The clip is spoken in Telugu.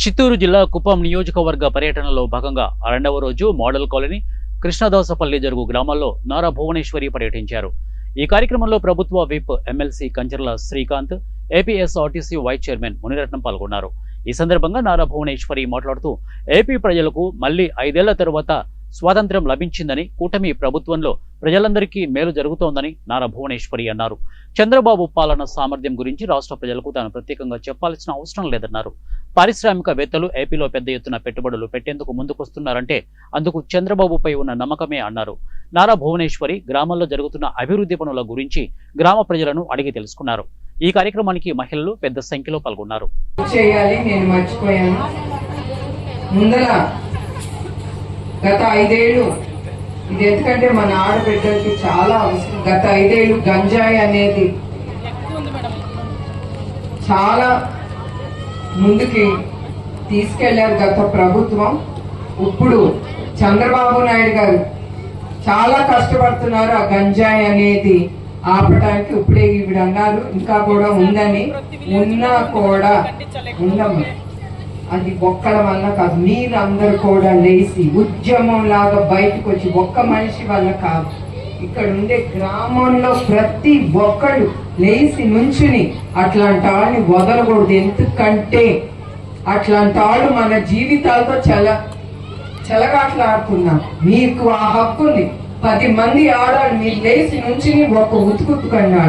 చిత్తూరు జిల్లా కుప్పం నియోజకవర్గ పర్యటనలో భాగంగా రెండవ రోజు మోడల్ కాలనీ కృష్ణదాసపల్లి జరుగు గ్రామాల్లో నారా భువనేశ్వరి పర్యటించారు. ఈ కార్యక్రమంలో ప్రభుత్వ whip MLC Kancharla Srikanth, APSRTC vice chairman Muniratnam పాల్గొన్నారు. ఈ సందర్భంగా నారా భువనేశ్వరి మాట్లాడుతూ ఏపీ ప్రజలకు మళ్లీ 5 ఏళ్ల తరువాత స్వాతంత్ర్యం లభించిందని, కూటమి ప్రభుత్వంలో ప్రజలందరికీ మేలు జరుగుతోందని నారా భువనేశ్వరి అన్నారు. చంద్రబాబు పాలన సామర్థ్యం గురించి రాష్ట్ర ప్రజలకు తాను ప్రత్యేకంగా చెప్పాల్సిన అవసరం లేదన్నారు. పారిశ్రామికవేత్తలు ఏపీలో పెద్ద ఎత్తున పెట్టుబడులు పెట్టేందుకు ముందుకొస్తున్నారంటే అందుకు చంద్రబాబుపై ఉన్న నమ్మకమే అన్నారు. నారా భువనేశ్వరి గ్రామాల్లో జరుగుతున్న అభివృద్ధి పనుల గురించి గ్రామ ప్రజలను అడిగి తెలుసుకున్నారు. ఈ కార్యక్రమానికి మహిళలు పెద్ద సంఖ్యలో పాల్గొన్నారు. గత 5 ఏళ్ళు ఇది ఎందుకంటే మన ఆడబిడ్డలకి చాలా అవసరం. గత 5 ఏళ్ళు గంజాయి అనేది చాలా ముందుకి తీసుకెళ్లారు గత ప్రభుత్వం. ఇప్పుడు చంద్రబాబు నాయుడు గారు చాలా కష్టపడుతున్నారు ఆ గంజాయి అనేది ఆపడానికి. ఇప్పుడే ఈవిడ అన్నారు ఇంకా కూడా ఉందని, ఉన్నా కూడా ఉండము. అది ఒక్కల వల్ల కాదు, మీరందరూ కూడా లేచి ఉద్యమం లాగా బయటకు వచ్చి, ఒక్క మనిషి వల్ల కాదు, ఇక్కడ ఉండే గ్రామంలో ప్రతి ఒక్కళ్ళు లేచి నుంచుని అట్లాంటి వాళ్ళని వదలకూడదు. ఎందుకంటే అట్లాంటి వాళ్ళు మన జీవితాలతో చెలగాట్లాడుతున్నారు. మీకు ఆ హక్కు ఉంది. 10 మంది ఆడాలి, మీరు లేచి నుంచుని ఒక ఉతుకుతుకన్నాడు.